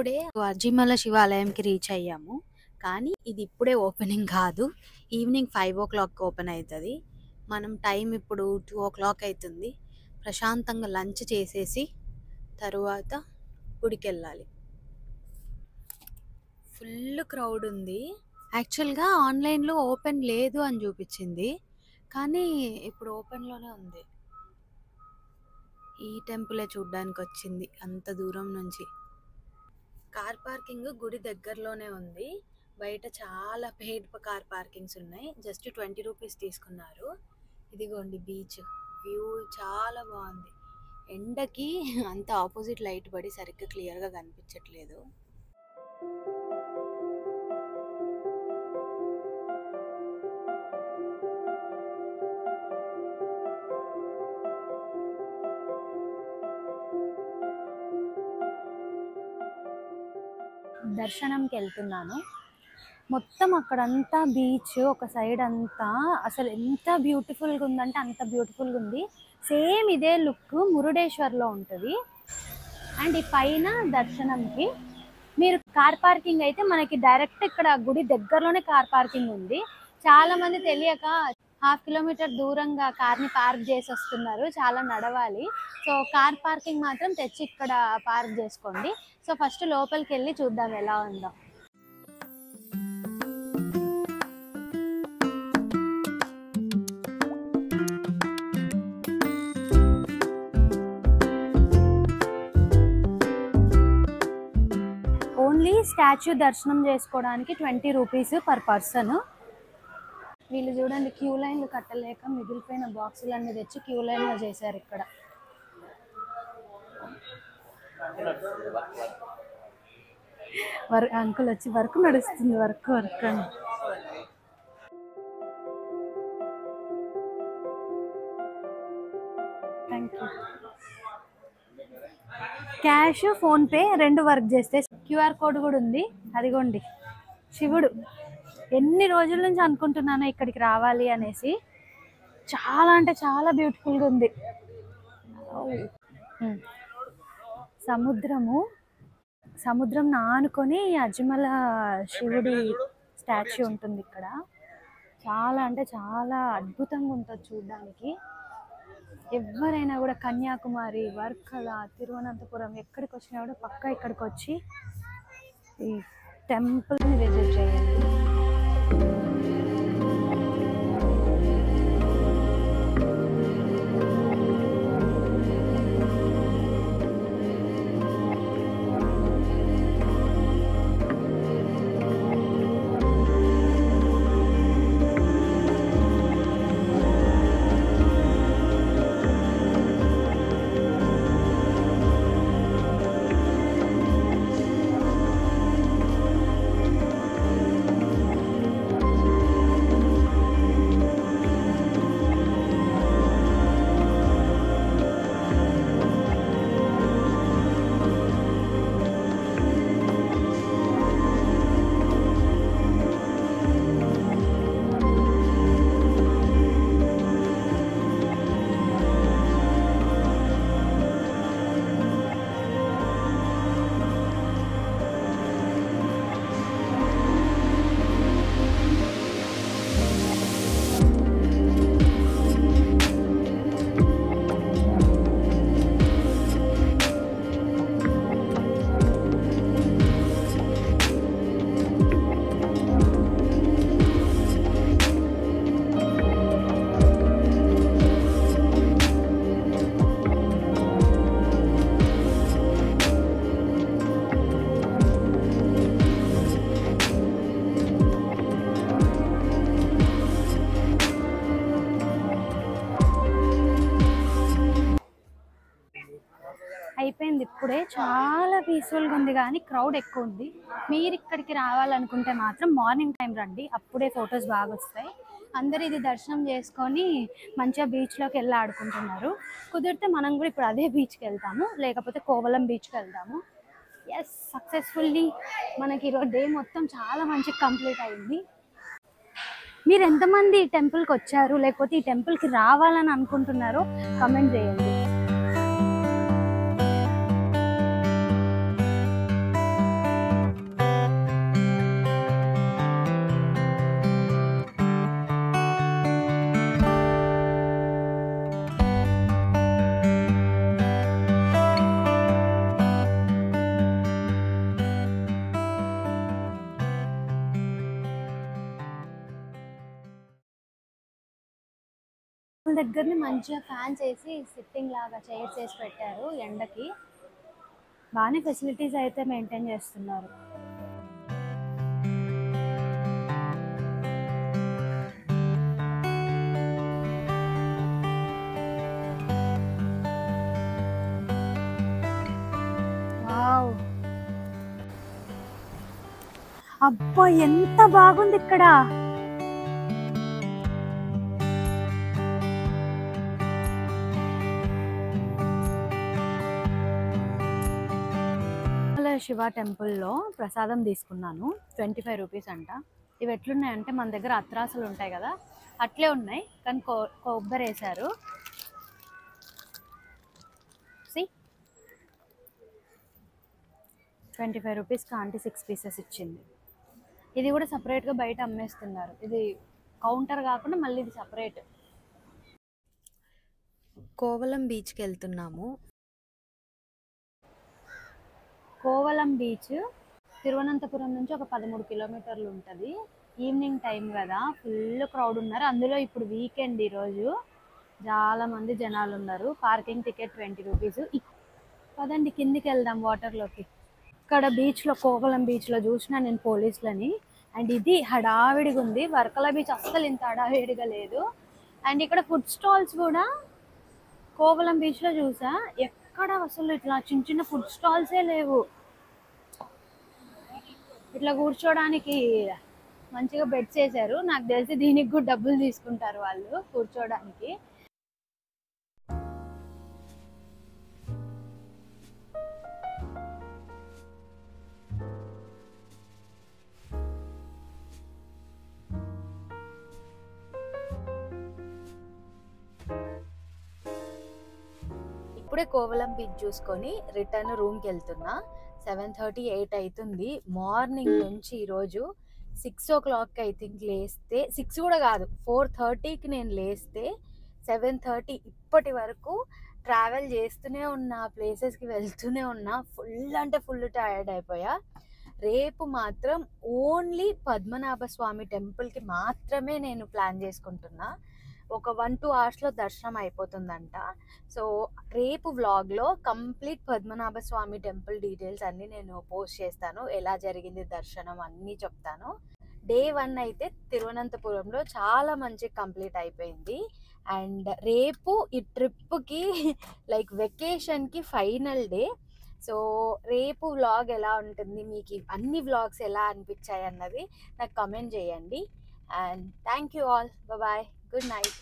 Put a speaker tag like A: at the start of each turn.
A: ఇప్పుడే అజిమల శివాలయంకి రీచ్ అయ్యాము. కానీ ఇది ఇప్పుడే ఓపెనింగ్ కాదు, ఈవినింగ్ 5 o'clock ఓపెన్ అవుతుంది. మనం టైం ఇప్పుడు 2 o'clock అవుతుంది. ప్రశాంతంగా లంచ్ చేసేసి తరువాత గుడికి వెళ్ళాలి. ఫుల్ క్రౌడ్ ఉంది. యాక్చువల్గా ఆన్లైన్లో ఓపెన్ లేదు అని చూపించింది, కానీ ఇప్పుడు ఓపెన్లోనే ఉంది. ఈ టెంపులే చూడ్డానికి వచ్చింది అంత దూరం నుంచి. కార్ పార్కింగ్ గుడి దగ్గరలోనే ఉంది. బయట చాలా పెయిడ్ కార్ పార్కింగ్స్ ఉన్నాయి. జస్ట్ 20 రూపీస్ తీసుకున్నారు. ఇదిగోండి బీచ్ వ్యూ చాలా బాగుంది. ఎండకి అంత ఆపోజిట్ లైట్ పడి సరిగ్గా క్లియర్గా కనిపించట్లేదు. దర్శనంకి వెళ్తున్నాను. మొత్తం అక్కడంతా బీచ్, ఒక సైడ్ అంతా అసలు ఎంత బ్యూటిఫుల్గా ఉందంటే అంత బ్యూటిఫుల్గా ఉంది. సేమ్ ఇదే లుక్ మురుడేశ్వర్లో ఉంటుంది. అండ్ ఈ పైన దర్శనంకి మీరు కార్ పార్కింగ్ అయితే మనకి డైరెక్ట్ ఇక్కడ గుడి దగ్గరలోనే కార్ పార్కింగ్ ఉంది. చాలా మంది తెలియక 1/2 కిలోమీటర్ దూరంగా కార్ని పార్క్ చేసి వస్తున్నారు, చాలా నడవాలి. సో కార్ పార్కింగ్ మాత్రం తెచ్చి ఇక్కడ పార్క్ చేసుకోండి. సో ఫస్ట్ లోపలికి వెళ్ళి చూద్దాం ఎలా ఉందో. ఓన్లీ స్టాచ్యూ దర్శనం చేసుకోవడానికి 20 రూపీస్ పర్ పర్సన్. వీళ్ళు చూడండి క్యూ లైన్లు కట్టలేక మిగిలిపోయిన బాక్సులన్నీ తెచ్చి క్యూ లైన్లో చేశారు. ఇక్కడ అంకుల్ వచ్చి వర్క్ నడుస్తుంది, వర్క్ అని. Thank you. క్యాష్, ఫోన్పే రెండు వర్క్ చేస్తే. క్యూఆర్ కోడ్ కూడా ఉంది. అదిగోండి శివుడు. ఎన్ని రోజుల నుంచి అనుకుంటున్నాను ఇక్కడికి రావాలి అనేసి. చాలా అంటే చాలా బ్యూటిఫుల్గా ఉంది. సముద్రం ఆనుకొని అజిమల శివుడి స్టాచ్యూ ఉంటుంది ఇక్కడ. చాలా అంటే చాలా అద్భుతంగా ఉంటుంది చూడడానికి. ఎవరైనా కూడా కన్యాకుమారి, వర్కల, తిరువనంతపురం ఎక్కడికి వచ్చినా కూడా పక్కా ఇక్కడికి వచ్చి ఈ టెంపుల్ని విజిట్ చేయండి. అయిపోయింది ఇప్పుడే. చాలా పీస్ఫుల్గా ఉంది కానీ క్రౌడ్ ఎక్కువ ఉంది. మీరు ఇక్కడికి రావాలనుకుంటే మాత్రం మార్నింగ్ టైం రండి, అప్పుడే ఫొటోస్ బాగా వస్తాయి. అందరు ఇది దర్శనం చేసుకొని మంచిగా బీచ్లోకి వెళ్ళి ఆడుకుంటున్నారు. కుదిరితే మనం కూడా ఇప్పుడు అదే బీచ్కి వెళ్తాము, లేకపోతే కోవలం బీచ్కి వెళ్తాము. ఎస్, సక్సెస్ఫుల్లీ మనకి ఈరోజు డే మొత్తం చాలా మంచిగా కంప్లీట్ అయింది. మీరు ఎంతమంది ఈ టెంపుల్కి వచ్చారు, లేకపోతే ఈ టెంపుల్కి రావాలని అనుకుంటున్నారో కమెంట్ చేయండి. దగ్గరని మంచిగా ఫ్యాన్స్ వేసి సిట్టింగ్ లాగా చైర్స్ వేసి పెట్టారు ఎండకి. బాగానే ఫెసిలిటీస్ అయితే మెయింటైన్ చేస్తున్నారు. వావ్, అబ్బా ఎంత బాగుంది ఇక్కడ. శివ టెంపుల్లో ప్రసాదం తీసుకున్నాను, 25 రూపీస్ అంట. ఇవి ఎట్లున్నాయంటే మన దగ్గర అత్రాసులు ఉంటాయి కదా, అట్లే ఉన్నాయి, కానీ కొబ్బరి వేశారు. 25 రూపీస్కి ఆంటీ 6 పీసెస్ ఇచ్చింది. ఇది కూడా సపరేట్గా బయట అమ్మేస్తున్నారు, ఇది కౌంటర్ కాకుండా మళ్ళీ ఇది సపరేట్.
B: కోవలం బీచ్కి వెళ్తున్నాము.
A: కోవలం బీచ్ తిరువనంతపురం నుంచి ఒక 13 కిలోమీటర్లు ఉంటుంది. ఈవినింగ్ టైం కదా, ఫుల్ క్రౌడ్ ఉన్నారు. అందులో ఇప్పుడు వీకెండ్, ఈరోజు చాలా మంది జనాలు ఉన్నారు. Parking ticket 20 rupees. పదండి కిందికి వెళ్దాం వాటర్లోకి. ఇక్కడ బీచ్లో, కోవలం బీచ్లో చూసిన నేను పోలీసులని. అండ్ ఇది హడావిడిగా ఉంది, వర్కలా బీచ్ అస్సలు ఇంత హడావిడిగా లేదు. అండ్ ఇక్కడ ఫుడ్ స్టాల్స్ కూడా కోవలం బీచ్లో చూసా, ఎక్కడ అసలు ఇట్లా చిన్న చిన్న ఫుడ్ స్టాల్సే లేవు. ఇట్లా కూర్చోడానికి మంచిగా బెడ్స్ వేసారు. నాకు తెలిసి దీనికి కూడా డబ్బులు తీసుకుంటారు వాళ్ళు కూర్చోడానికి.
B: ఇప్పుడే కోవలం బీచ్ చూసుకొని రిటర్న్ రూమ్కి వెళ్తున్నా. 7:30, 8 అవుతుంది. మార్నింగ్ నుంచి ఈరోజు 6 o'clock ఐ థింక్ లేస్తే, 6 కూడా కాదు 4:30కి నేను లేస్తే 7:30 ఇప్పటి వరకు ట్రావెల్ చేస్తూనే ఉన్నా, ప్లేసెస్కి వెళ్తూనే ఉన్నా. ఫుల్ అంటే ఫుల్ టైర్డ్ అయిపోయా. రేపు మాత్రం ఓన్లీ పద్మనాభ స్వామి టెంపుల్కి మాత్రమే నేను ప్లాన్ చేసుకుంటున్నా. ఒక 1-2 అవర్స్లో దర్శనం అయిపోతుందంట. సో రేపు వ్లాగ్లో కంప్లీట్ పద్మనాభ స్వామి టెంపుల్ డీటెయిల్స్ అన్నీ నేను పోస్ట్ చేస్తాను, ఎలా జరిగింది దర్శనం అన్నీ చెప్తాను. డే 1 అయితే తిరువనంతపురంలో చాలా మంచి కంప్లీట్ అయిపోయింది. అండ్ రేపు ఈ ట్రిప్కి లైక్ వెకేషన్కి ఫైనల్ డే. సో రేపు వ్లాగ్ ఎలా ఉంటుంది, మీకు అన్ని వ్లాగ్స్ ఎలా అనిపించాయి అన్నది నాకు కమెంట్ చేయండి. And thank you all, bye, good night.